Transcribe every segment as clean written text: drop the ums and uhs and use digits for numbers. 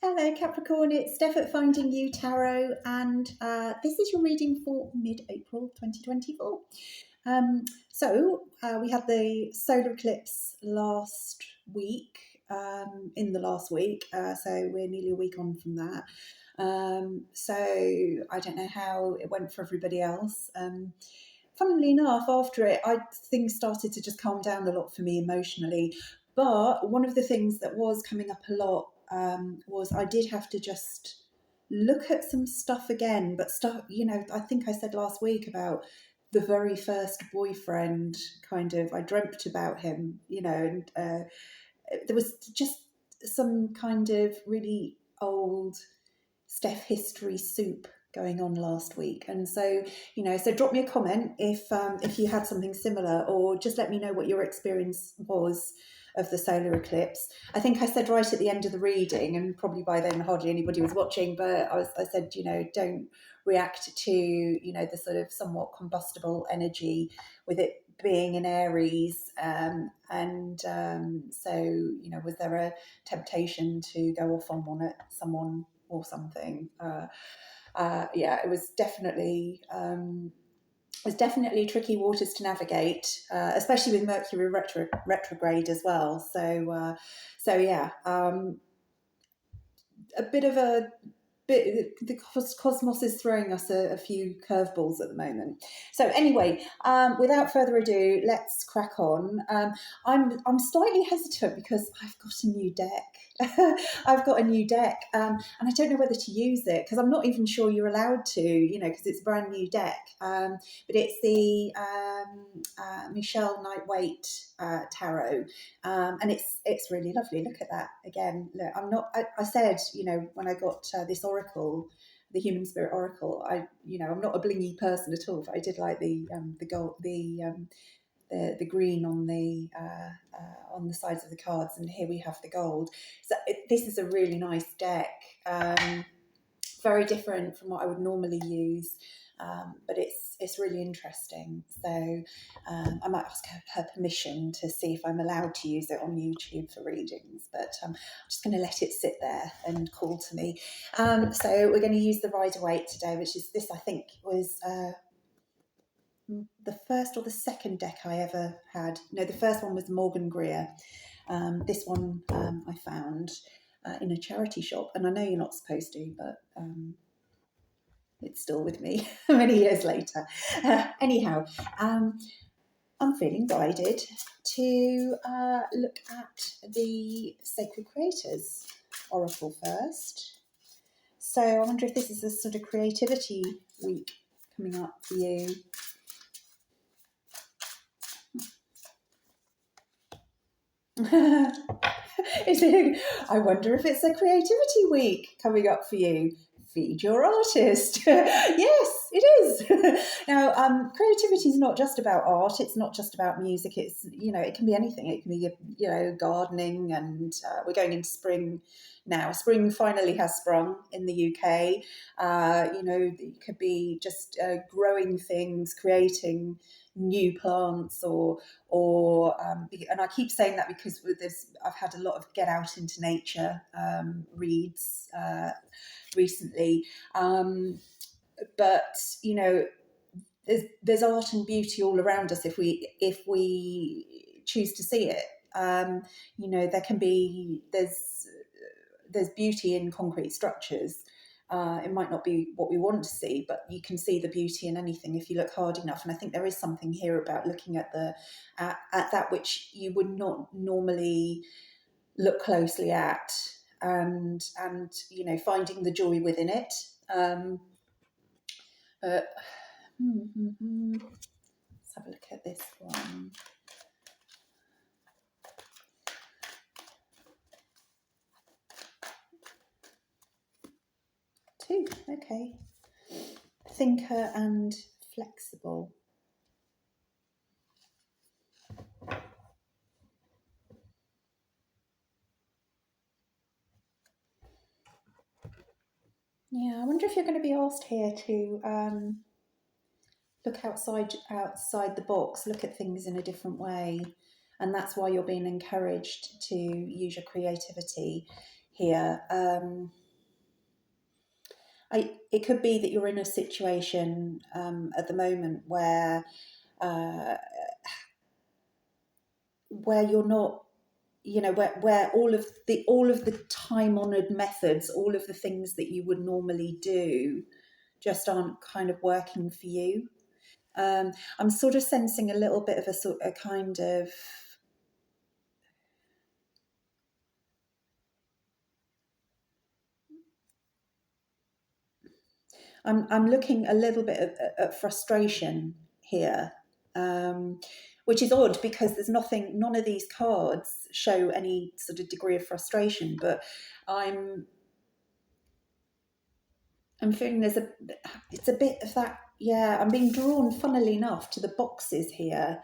Hello Capricorn, it's Steph at Finding You Tarot, and this is your reading for mid-April 2024. We had the solar eclipse last week, in the last week, so we're nearly a week on from that. So I don't know how it went for everybody else. Funnily enough, after it, things started to just calm down a lot for me emotionally. But one of the things that was coming up a lot was I did have to just look at some stuff again. But stuff, I think I said last week about the very first boyfriend, I dreamt about him, and there was just some kind of really old Steph history soup going on last week. And so drop me a comment if you had something similar, or just let me know what your experience was of the solar eclipse. I think I said right at the end of the reading, and probably by then hardly anybody was watching, but I said, don't react to, the sort of somewhat combustible energy with it being in Aries. Was there a temptation to go off on someone or something? It was definitely tricky waters to navigate, especially with Mercury retrograde as well. A bit of a the cosmos is throwing us a few curveballs at the moment. So anyway, without further ado, let's crack on. I'm slightly hesitant because I've got a new deck. And I don't know whether to use it because I'm not even sure you're allowed to, because it's a brand new deck. But it's the Michelle Knight-Waite tarot, and it's really lovely. Look at that again. Look, I said, when I got this oracle, the Human Spirit Oracle, I'm not a blingy person at all, but I did like the gold, the green on the sides of the cards, and here we have the gold. So this is a really nice deck, very different from what I would normally use, but it's really interesting. So I might ask her permission to see if I'm allowed to use it on YouTube for readings, but I'm just going to let it sit there and call to me. So we're going to use the Rider-Waite today, which is this, I think, was the first or the second deck I ever had. No, the first one was Morgan Greer. This one I found in a charity shop, and I know you're not supposed to, but it's still with me many years later. Anyhow, I'm feeling guided to look at the Sacred Creators Oracle first. So I wonder if this is a sort of creativity week coming up for you. I wonder if it's a creativity week coming up for you. Feed your artist. Yes, it is. Now, creativity is not just about art. It's not just about music. It's, it can be anything. It can be, gardening, and we're going into spring now. Spring finally has sprung in the UK. It could be just growing things, creating new plants, and I keep saying that because with this, I've had a lot of get out into nature reads recently, but there's art and beauty all around us if we choose to see it. There's beauty in concrete structures. It might not be what we want to see, but you can see the beauty in anything if you look hard enough. And I think there is something here about looking at that which you would not normally look closely at, and finding the joy within it. Let's have a look at this one. Two, okay. Thinker and flexible. Yeah, I wonder if you're going to be asked here to look outside the box, look at things in a different way. And that's why you're being encouraged to use your creativity. here. It could be that you're in a situation at the moment uh, where you're not, where all of the time honored methods, all of the things that you would normally do, just aren't kind of working for you. I'm sort of sensing a little bit of a kind of, I'm looking a little bit at frustration here, um, which is odd because none of these cards show any sort of degree of frustration, but I'm I'm feeling it's a bit of that. Yeah, I'm being drawn, funnily enough, to the boxes here,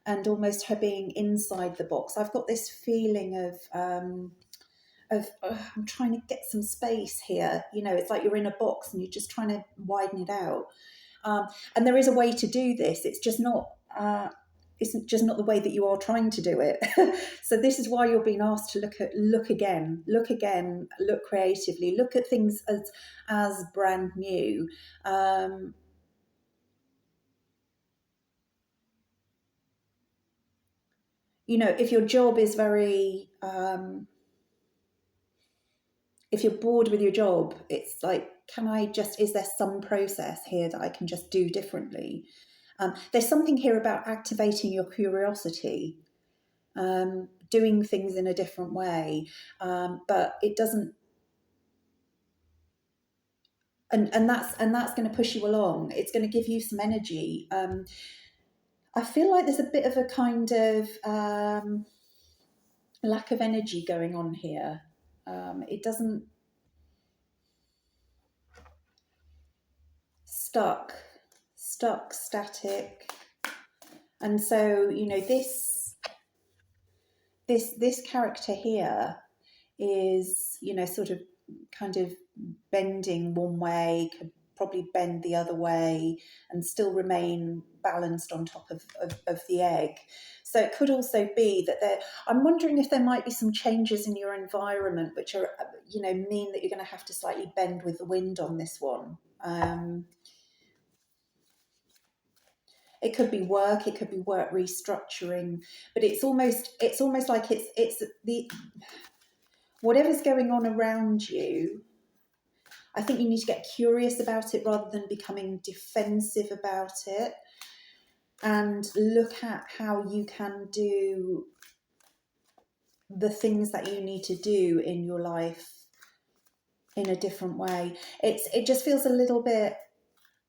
and almost her being inside the box. I've got this feeling of I'm trying to get some space here. It's like you're in a box and you're just trying to widen it out. And there is a way to do this. It's just not. It's just not the way that you are trying to do it. So this is why you're being asked to look again, look creatively, look at things as brand new. If your job is very if you're bored with your job, it's like, is there some process here that I can just do differently? There's something here about activating your curiosity, doing things in a different way, but it doesn't, and that's going to push you along. It's going to give you some energy. I feel like there's a bit of a kind of lack of energy going on here. It doesn't stuck, static, and so this character here is sort of kind of bending one way, could probably bend the other way and still remain balanced on top of the egg. So it could also be that I'm wondering if there might be some changes in your environment which are mean that you're going to have to slightly bend with the wind on this one. It could be work, it could be work restructuring, but it's almost like it's the whatever's going on around you. I think you need to get curious about it rather than becoming defensive about it, and look at how you can do the things that you need to do in your life in a different way. It just feels a little bit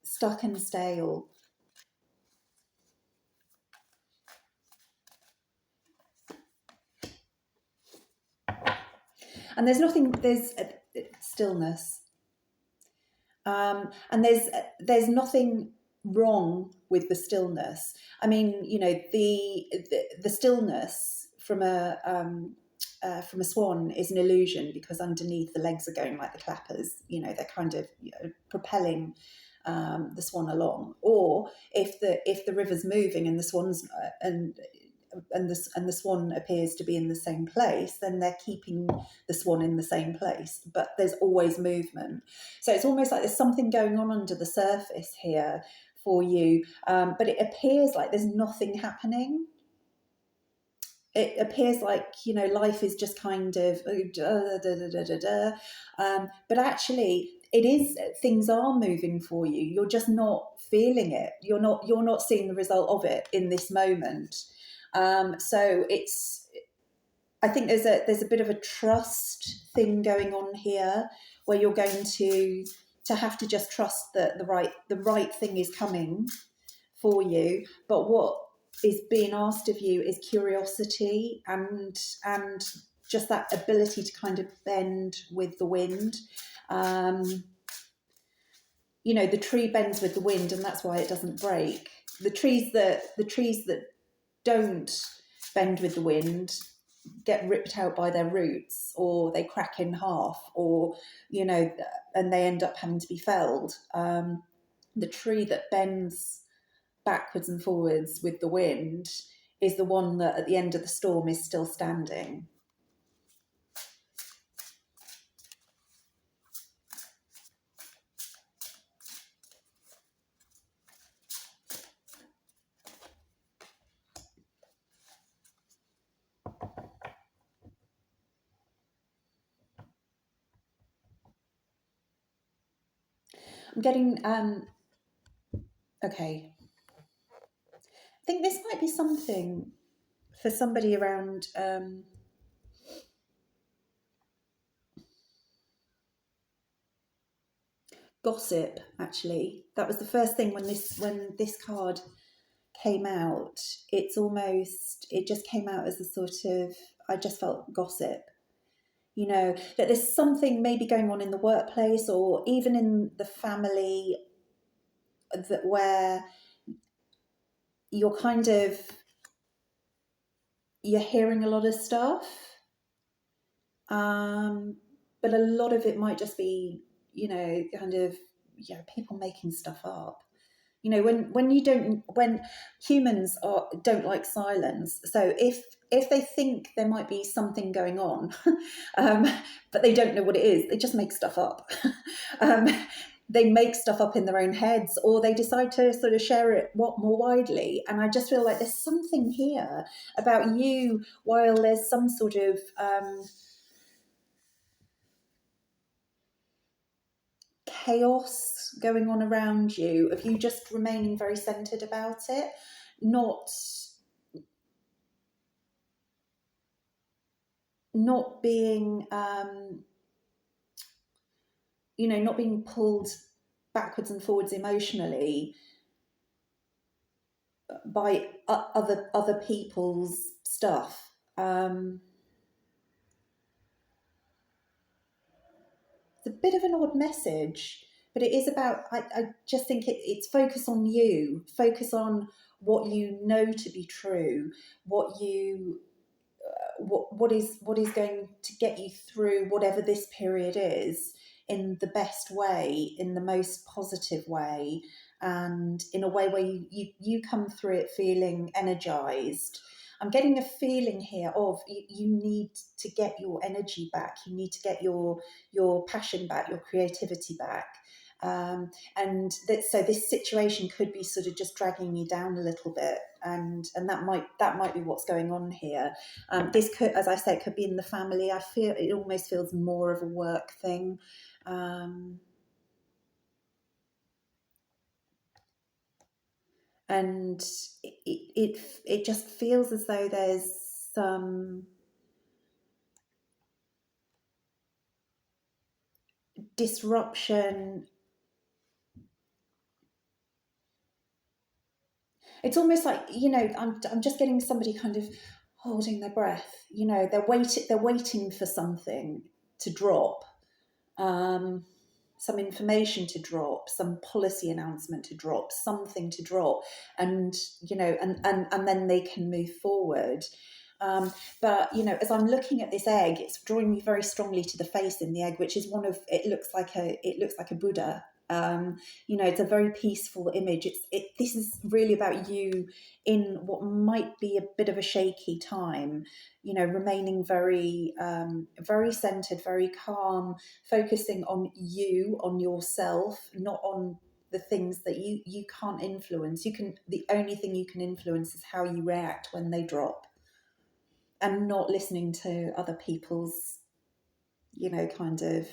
stuck and stale. And there's stillness. And there's nothing wrong with the stillness. I mean, the stillness from a swan is an illusion, because underneath the legs are going like the clappers. They're kind of propelling the swan along. Or if the river's moving and the swans and the swan appears to be in the same place, then they're keeping the swan in the same place. But there's always movement. So it's almost like there's something going on under the surface here for you, but it appears like there's nothing happening. It appears like life is just kind of but actually things are moving for you. You're just not feeling it. You're not seeing the result of it in this moment. So I think there's a bit of a trust thing going on here, where you're going to have to just trust that the right thing is coming for you. But what is being asked of you is curiosity and just that ability to kind of bend with the wind. The tree bends with the wind, and that's why it doesn't break. The trees that don't bend with the wind get ripped out by their roots, or they crack in half, or and they end up having to be felled. The tree that bends backwards and forwards with the wind is the one that at the end of the storm is still standing. I'm getting okay. I think this might be something for somebody around gossip. Actually, that was the first thing when this card came out. It just came out as a sort of, I just felt gossip. You know, that there's something maybe going on in the workplace or even in the family, that where you're kind of, you're hearing a lot of stuff, but a lot of it might just be, you know, kind of, yeah, people making stuff up. You know, when humans don't like silence. So if they think there might be something going on, but they don't know what it is, they just make stuff up. um, they make stuff up in their own heads, or they decide to sort of share it more widely. And I just feel like there's something here about you, while there's some sort of chaos going on around you, of you just remaining very centered about it, not being you know, not being pulled backwards and forwards emotionally by other people's stuff. It's a bit of an odd message, but it is about, I just think it's focus on you, focus on what you know to be true, what you what is going to get you through whatever this period is, in the best way, in the most positive way, and in a way where you come through it feeling energized. I'm getting a feeling here of you need to get your energy back, you need to get your passion back, your creativity back. And so this situation could be sort of just dragging you down a little bit, and that might be what's going on here. This could, as I say, it could be in the family. I feel it almost feels more of a work thing. And it just feels as though there's some disruption. It's almost like, you know, I'm just getting somebody kind of holding their breath. You know, they're waiting for something to drop, some information to drop, some policy announcement to drop, something to drop, and you know, and then they can move forward. But you know, as I'm looking at this egg, it's drawing me very strongly to the face in the egg, which is one of, it looks like a Buddha. You know, it's a very peaceful image. This is really about you in what might be a bit of a shaky time. You know, remaining very very centered, very calm, focusing on you, on yourself, not on the things that you can't influence. The only thing you can influence is how you react when they drop, and not listening to other people's, you know, kind of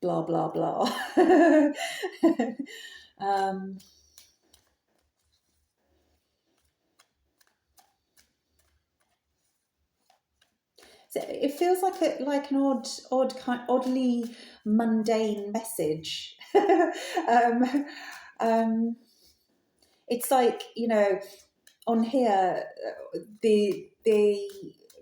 blah blah blah. So it feels like an oddly mundane message. um, it's like, you know, on here, the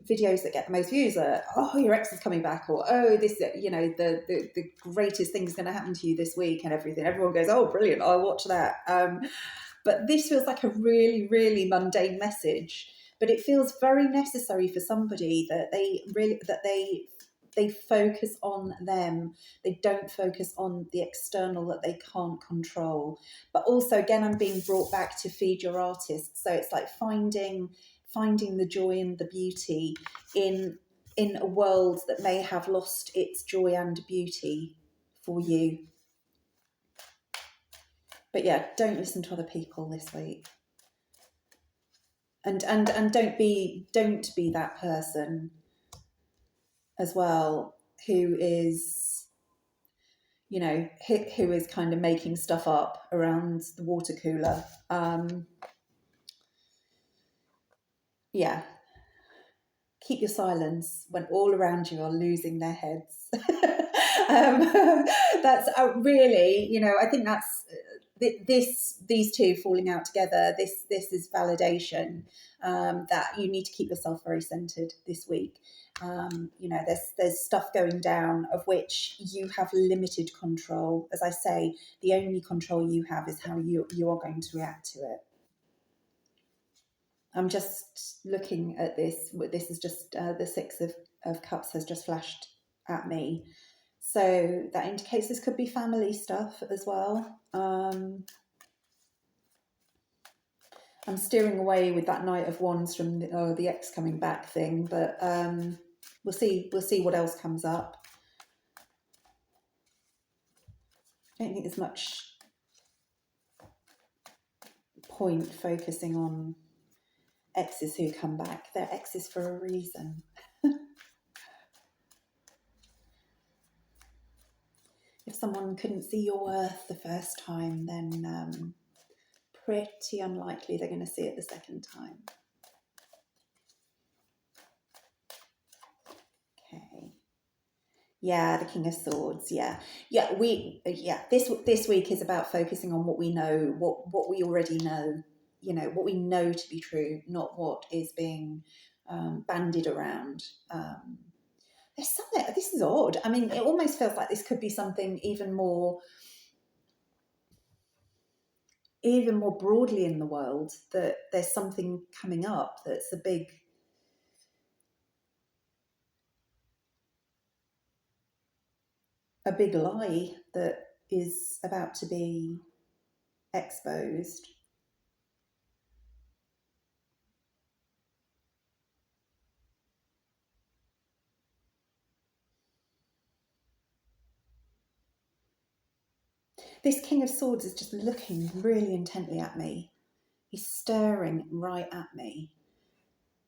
videos that get the most views are, oh, your ex is coming back, or oh, this, you know, the greatest thing is going to happen to you this week, and everything. Everyone goes, oh, brilliant, I'll watch that. But this feels like a really, really mundane message, but it feels very necessary for somebody, that they focus on them. They don't focus on the external that they can't control. But also, again, I'm being brought back to feed your artist. So it's like finding the joy and the beauty in a world that may have lost its joy and beauty for you. But yeah, don't listen to other people this week. And don't be that person as well, who is, you know, who is kind of making stuff up around the water cooler. Yeah, keep your silence when all around you are losing their heads. That's really, you know, I think that's these two falling out together. This is validation that you need to keep yourself very centered this week. You know, there's stuff going down of which you have limited control. As I say, the only control you have is how you are going to react to it. I'm just looking at this. This is just the Six of Cups has just flashed at me. So that indicates this could be family stuff as well. I'm steering away with that Knight of Wands from the ex coming back thing, but we'll see. We'll see what else comes up. I don't think there's much point focusing on exes who come back. They're exes for a reason. If someone couldn't see your worth the first time, then pretty unlikely they're going to see it the second time. Okay. Yeah, the King of Swords. Yeah. This week is about focusing on what we know, what we already know. You know, what we know to be true, not what is being bandied around. There's something. This is odd. I mean, it almost feels like this could be something even more broadly in the world, that there's something coming up that's a big lie that is about to be exposed. This King of Swords is just looking really intently at me. He's staring right at me.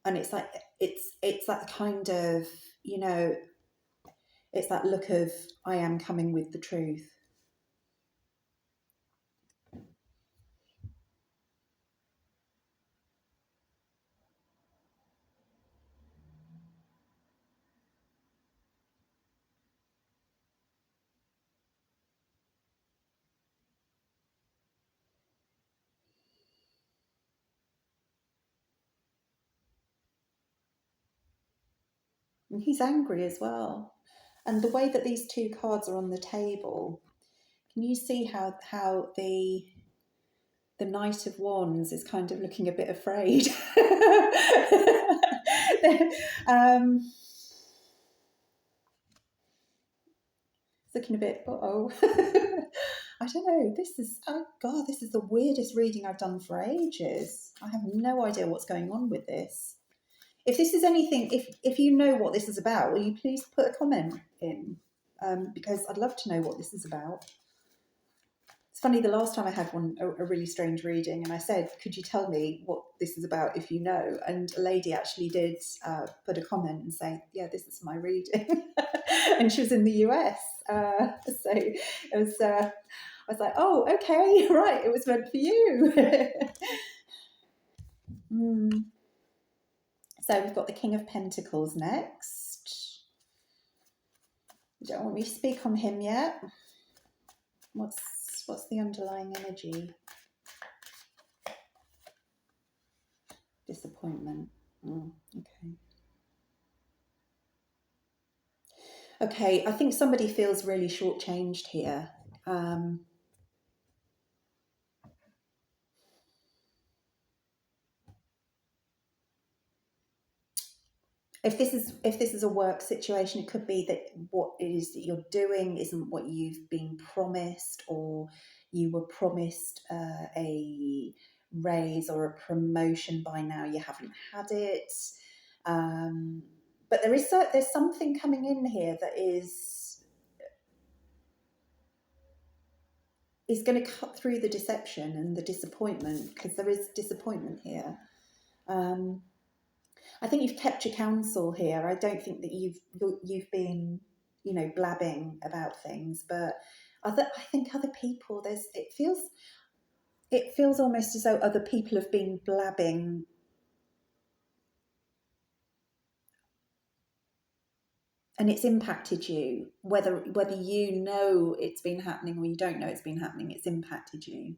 And it's like, it's that kind of, you know, it's that look of, I am coming with the truth. And he's angry as well. And the way that these two cards are on the table, can you see how the Knight of Wands is kind of looking a bit afraid? It's looking a bit, uh-oh. I don't know. This is, oh God, this is the weirdest reading I've done for ages. I have no idea what's going on with this. If this is anything, if you know what this is about, will you please put a comment in? Because I'd love to know what this is about. It's funny, the last time I had a really strange reading, and I said, could you tell me what this is about if you know? And a lady actually did put a comment and say, yeah, this is my reading. And she was in the US. So it was, I was like, oh, okay, right, it was meant for you. So we've got the King of Pentacles next. You don't want me to speak on him yet. What's the underlying energy? Disappointment. Okay. Okay, I think somebody feels really shortchanged here. If this is a work situation, it could be that what it is that you're doing isn't what you've been promised, or you were promised a raise or a promotion by now, you haven't had it. But there's something coming in here that is going to cut through the deception and the disappointment, because there is disappointment here. I think you've kept your counsel here. I don't think that you've been, you know, blabbing about things, but I think other people, it feels almost as though other people have been blabbing, and it's impacted you, whether you know it's been happening or you don't know it's been happening. It's impacted you.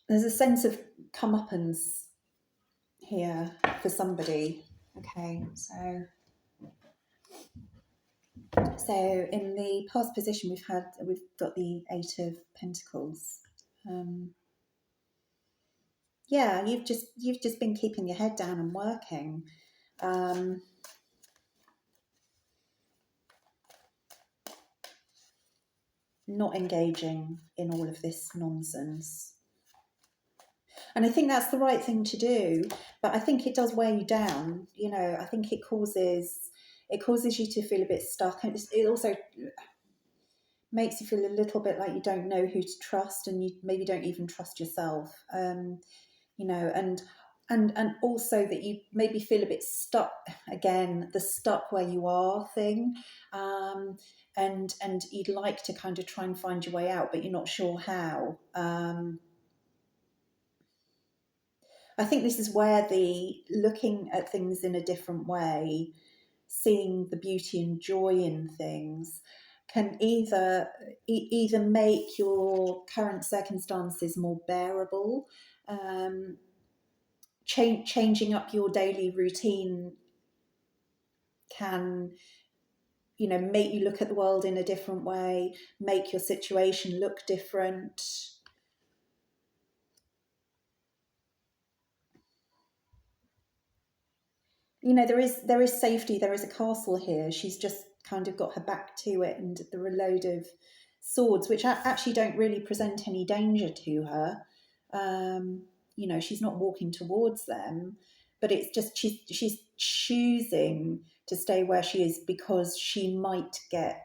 There's a sense of comeuppance here for somebody. Okay, so in the past position we've got the Eight of Pentacles. Um, yeah, you've just been keeping your head down and working. Um, not engaging in all of this nonsense. And I think that's the right thing to do, but I think it does wear you down. You know, I think it causes you to feel a bit stuck, and it also makes you feel a little bit like you don't know who to trust, and you maybe don't even trust yourself. You know, and also that you maybe feel a bit stuck again, the stuck where you are thing. And you'd like to kind of try and find your way out, but you're not sure how. I think this is where the looking at things in a different way, seeing the beauty and joy in things, can either make your current circumstances more bearable. Changing up your daily routine can, you know, make you look at the world in a different way, make your situation look different. You know, there is safety, there is a castle here. She's just kind of got her back to it, and there are a load of swords which actually don't really present any danger to her. You know, she's not walking towards them, but it's just she's choosing to stay where she is because she might get,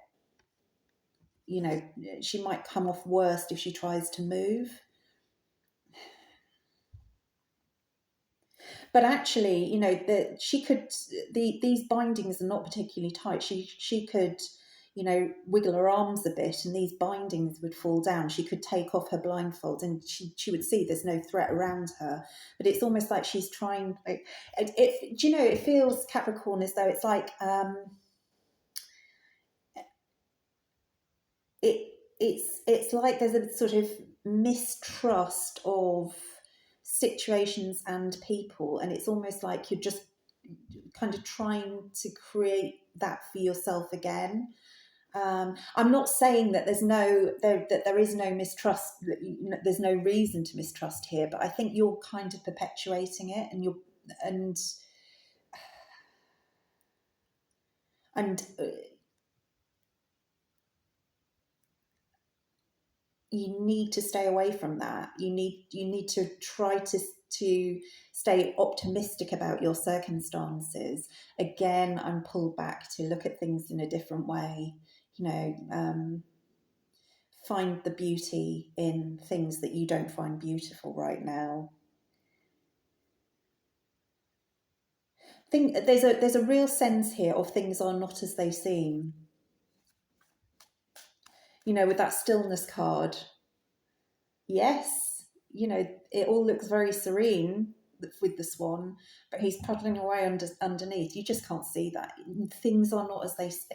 you know, she might come off worst if she tries to move. But actually, you know, that she could, these bindings are not particularly tight. She could, you know, wiggle her arms a bit and these bindings would fall down. She could take off her blindfold and she would see there's no threat around her. But it's almost like she's trying, like, do you know, it feels, Capricorn, as though it's like, it's like there's a sort of mistrust of situations and people, and it's almost like you're just kind of trying to create that for yourself again. I'm not saying that that there is no mistrust, there's no reason to mistrust here, but I think you're kind of perpetuating it, and and you need to stay away from that. You need to try to stay optimistic about your circumstances. Again, I'm pulled back to look at things in a different way. You know, find the beauty in things that you don't find beautiful right now. There's a real sense here of things are not as they seem. You know, with that stillness card, yes, you know, it all looks very serene with the swan, but he's puddling away underneath. You just can't see that. Things are not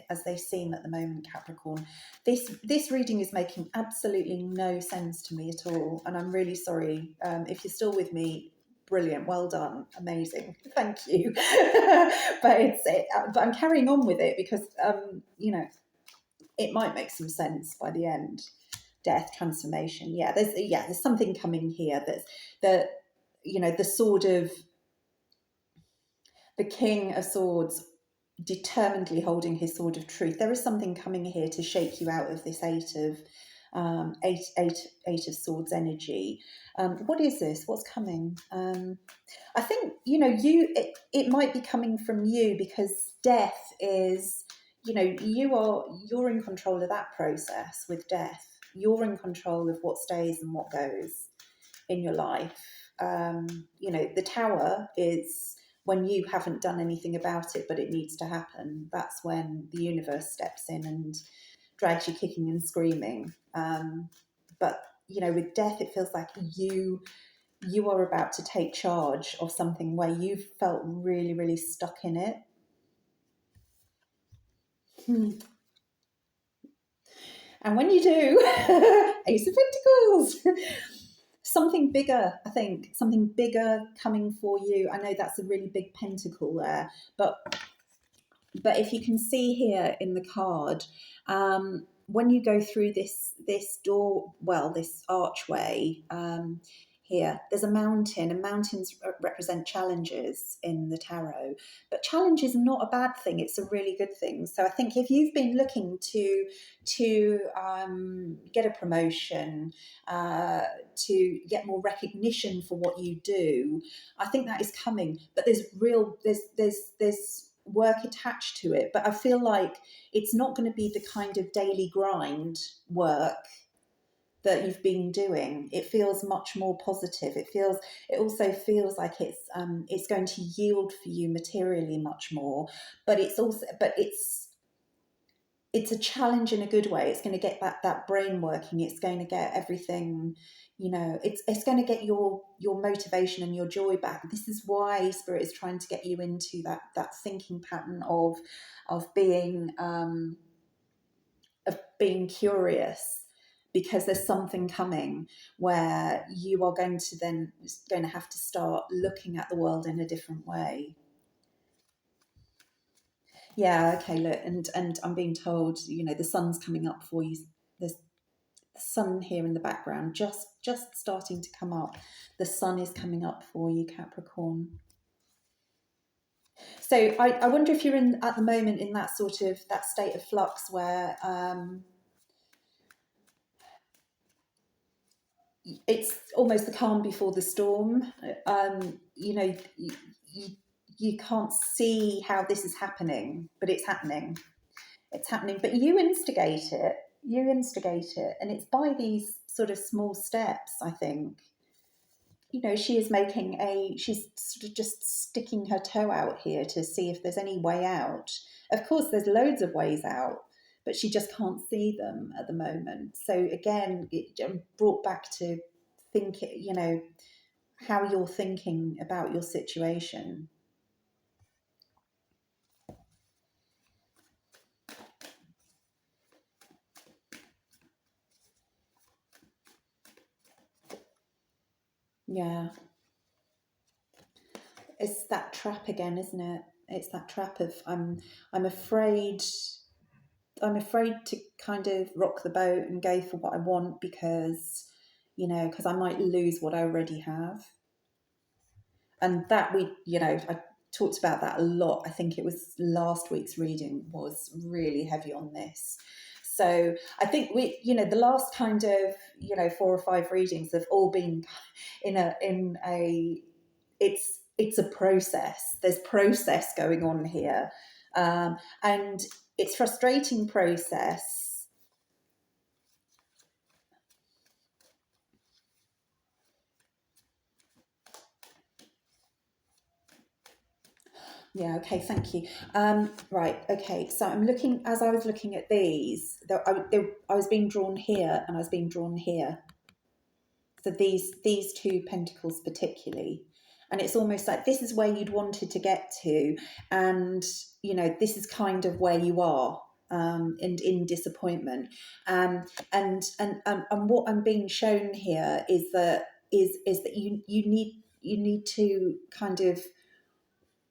as they seem at the moment, Capricorn. This reading is making absolutely no sense to me at all, and I'm really sorry. If you're still with me, brilliant, well done, amazing, thank you. But I'm carrying on with it because you know, it might make some sense by the end. Death, transformation. There's something coming here. That's the, you know, the sword of the King of Swords determinedly holding his sword of truth. There is something coming here to shake you out of this eight of swords energy. What is this? What's coming? I think, you know, it might be coming from you, because death is, you know, you're in control of that process with death. You're in control of what stays and what goes in your life. You know, the Tower is when you haven't done anything about it, but it needs to happen, that's when the universe steps in and drags you kicking and screaming. But with death, it feels like you are about to take charge of something where you've felt really, really stuck in it. And when you do, Ace of Pentacles, something bigger, I think, something bigger coming for you. I know that's a really big pentacle there, but if you can see here in the card, when you go through this door, well, this archway, here, there's a mountain, and mountains represent challenges in the tarot. But challenge is not a bad thing; it's a really good thing. So I think if you've been looking to get a promotion, to get more recognition for what you do, I think that is coming. But there's work attached to it. But I feel like it's not going to be the kind of daily grind work that you've been doing. It feels much more positive. It also feels like it's going to yield for you materially much more, but it's a challenge in a good way. It's going to get that brain working. It's going to get everything, it's going to get your motivation and your joy back. This is why Spirit is trying to get you into that thinking pattern of being curious, because there's something coming where you are going to have to start looking at the world in a different way. Yeah, okay, look, and I'm being told, the sun's coming up for you. There's the sun here in the background, just starting to come up. The sun is coming up for you, Capricorn. So I wonder if you're at the moment in that sort of that state of flux where it's almost the calm before the storm. You can't see how this is happening, but it's happening. It's happening, but you instigate it. And it's by these sort of small steps, I think. She's sort of just sticking her toe out here to see if there's any way out. Of course, there's loads of ways out, but she just can't see them at the moment. So again, it brought back to think, how you're thinking about your situation. Yeah. It's that trap again, isn't it? It's that trap of I'm afraid to kind of rock the boat and go for what I want because I might lose what I already have. And that I talked about that a lot. I think it was last week's reading was really heavy on this. So I think the last kind of 4 or 5 readings have all been in a it's a process. There's process going on here, and it's frustrating process. Yeah, okay, thank you. Right, okay, so as I was looking at these, I was being drawn here and I was being drawn here. So these 2 pentacles particularly. And it's almost like this is where you'd wanted to get to. And, this is kind of where you are. And in disappointment, and what I'm being shown here is that you need to kind of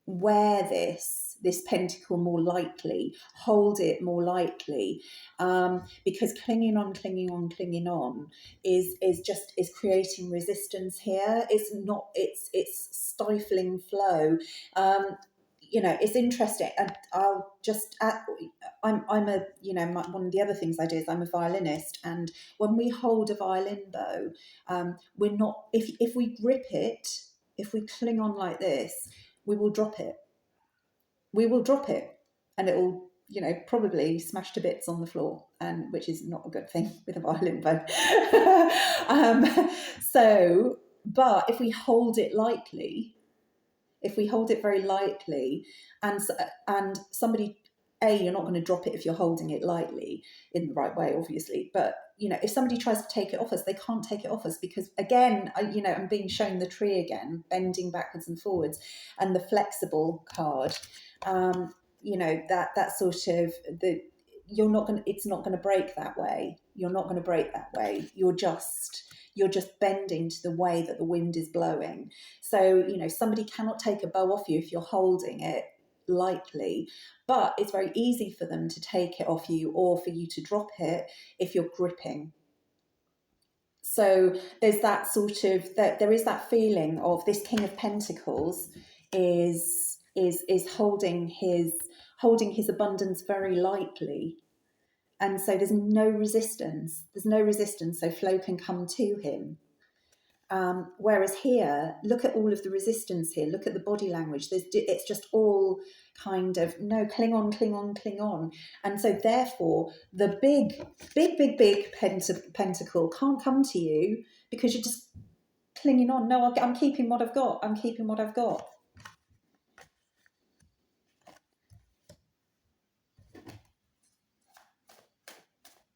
wear this pentacle more lightly, hold it more lightly, because clinging on is creating resistance here. It's stifling flow. It's interesting, and I'll just I'm a one of the other things I do is I'm a violinist, and when we hold a violin bow, we're not if we grip it, if we cling on like this, we will drop it. And it will probably smash to bits on the floor, and which is not a good thing with a violin bow. But if we hold it lightly, if we hold it very lightly, and and somebody, you're not going to drop it if you're holding it lightly in the right way, obviously. But if somebody tries to take it off us, they can't take it off us, because again, I'm being shown the tree again, bending backwards and forwards, and the flexible card. That sort of the it's not going to break that way. You're not going to break that way. You're just bending to the way that the wind is blowing. So, somebody cannot take a bow off you if you're holding it lightly, but it's very easy for them to take it off you, or for you to drop it if you're gripping. So there's that sort of, that there is that feeling of this King of Pentacles is holding his abundance very lightly. And so there's no resistance. So flow can come to him. Whereas here, look at all of the resistance here. Look at the body language. It's just all kind of, no, cling on, cling on, cling on. And so therefore, the big pentacle can't come to you, because you're just clinging on. No, I'm keeping what I've got. I'm keeping what I've got.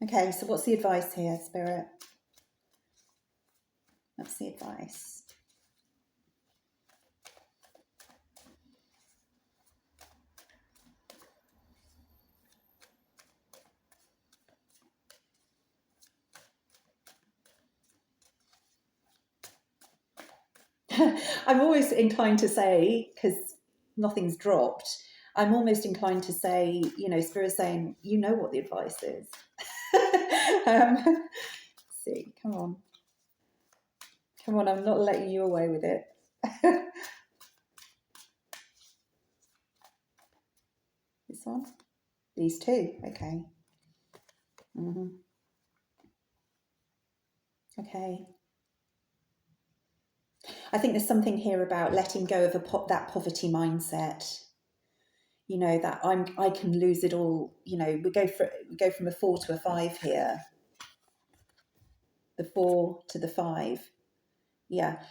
Okay, so what's the advice here, Spirit? What's the advice? I'm always inclined to say, because nothing's dropped, I'm almost inclined to say, Spirit's saying, you know what the advice is. Let's see, come on, I'm not letting you away with it. This one? These two, okay. Mm-hmm. Okay. I think there's something here about letting go of that poverty mindset. That I can lose it all. We go from a 4 to a 5 here. The 4 to the 5. Yeah.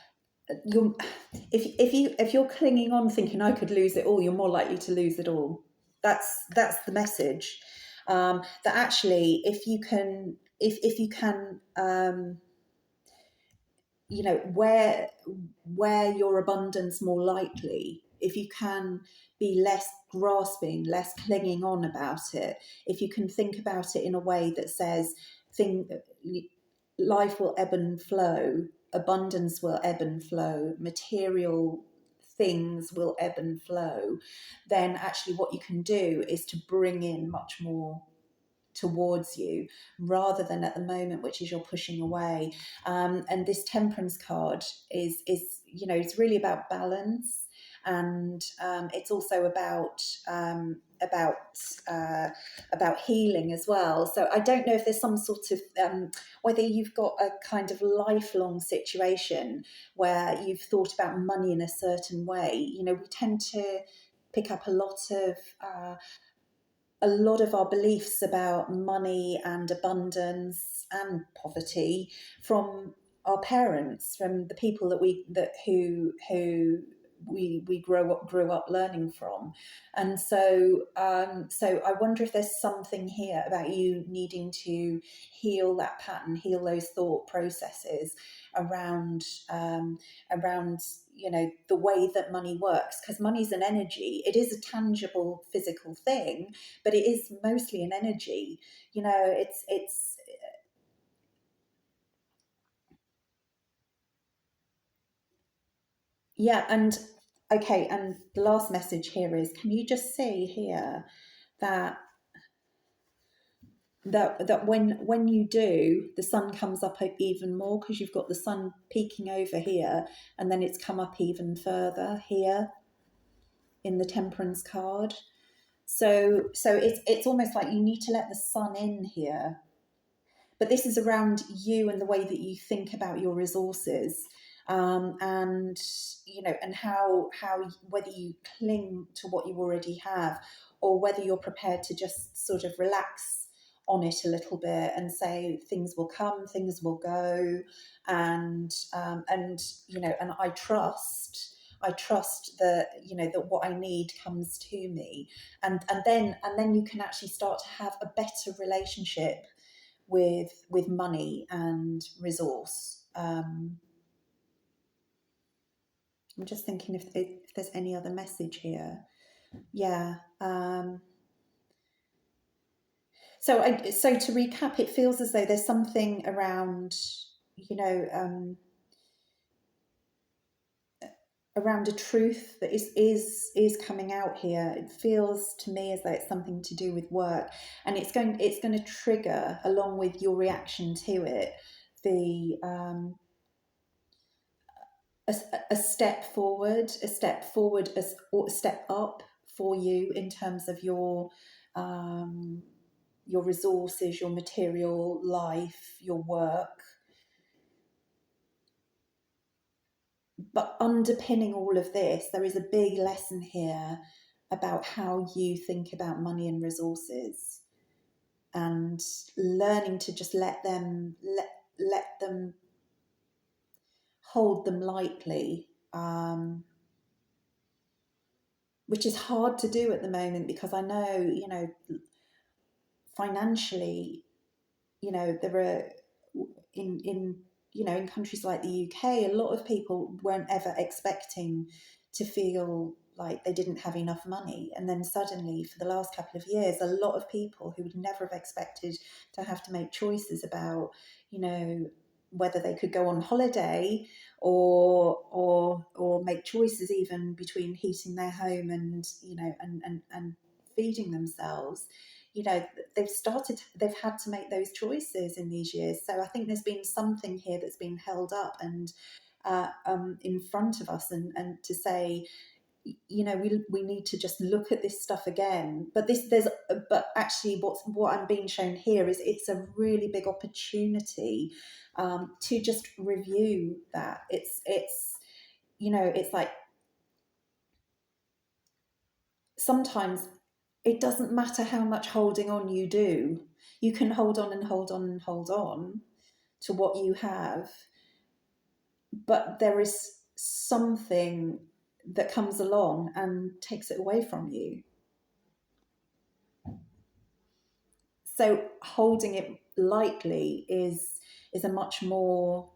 If you're clinging on thinking I could lose it all, you're more likely to lose it all. That's the message. That actually, if you can where your abundance more likely, if you can be less grasping, less clinging on about it, if you can think about it in a way that says life will ebb and flow, abundance will ebb and flow, material things will ebb and flow, then actually what you can do is to bring in much more towards you, rather than at the moment, which is you're pushing away. And this Temperance card is it's really about balance, and it's also about healing as well. So I don't know if there's some sort of whether you've got a kind of lifelong situation where you've thought about money in a certain way. We tend to pick up a lot of our beliefs about money and abundance and poverty from our parents, from the people who we grew up learning from. And so I wonder if there's something here about you needing to heal that pattern, heal those thought processes around the way that money works, because money's an energy. It is a tangible physical thing, but it is mostly an energy. It's yeah. And okay, and the last message here is, can you just see here that when you do, the sun comes up even more, because you've got the sun peeking over here, and then it's come up even further here in the Temperance card. So it's almost like you need to let the sun in here. But this is around you and the way that you think about your resources, and and how whether you cling to what you already have, or whether you're prepared to just sort of relax on it a little bit and say things will come, things will go, and I I trust that, you know, that what I need comes to me, and then you can actually start to have a better relationship with money and resource. I'm just thinking if there's any other message here. Yeah. So to recap, it feels as though there's something around, you know, around a truth that is coming out here. It feels to me as though it's something to do with work, and it's going to trigger, along with your reaction to it, the a step forward, or a step up for you in terms of your resources, your material life, your work. But underpinning all of this, there is a big lesson here about how you think about money and resources, and learning to just let them hold them lightly, which is hard to do at the moment, because I know, you know, financially, you know, there are in you know, in countries like the UK, a lot of people weren't ever expecting to feel like they didn't have enough money, and then suddenly, for the last couple of years, a lot of people who would never have expected to have to make choices about, you know, whether they could go on holiday, or make choices even between heating their home and, you know, and feeding themselves, you know, they've had to make those choices in these years. So I think there's been something here that's been held up and in front of us, and to say, you know, we need to just look at this stuff again. But actually, what I'm being shown here is it's a really big opportunity to just review that. It's you know, it's like, sometimes it doesn't matter how much holding on you do. You can hold on and hold on and hold on to what you have, but there is something that comes along and takes it away from you. So holding it lightly is a much more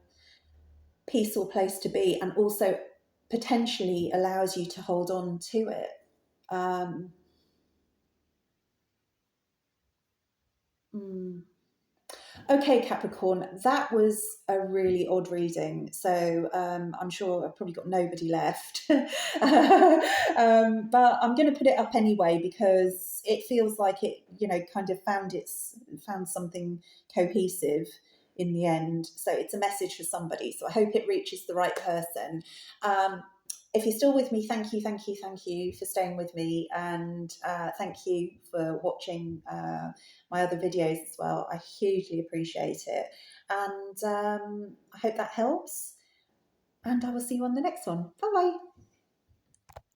peaceful place to be, and also potentially allows you to hold on to it. Um, mm. Okay, Capricorn, that was a really odd reading. So I'm sure I've probably got nobody left. But I'm going to put it up anyway, because it feels like it, you know, kind of found something cohesive in the end. So it's a message for somebody. So I hope it reaches the right person. If you're still with me, thank you for staying with me, and thank you for watching my other videos as well. I hugely appreciate it, and I hope that helps. And I will see you on the next one. Bye bye.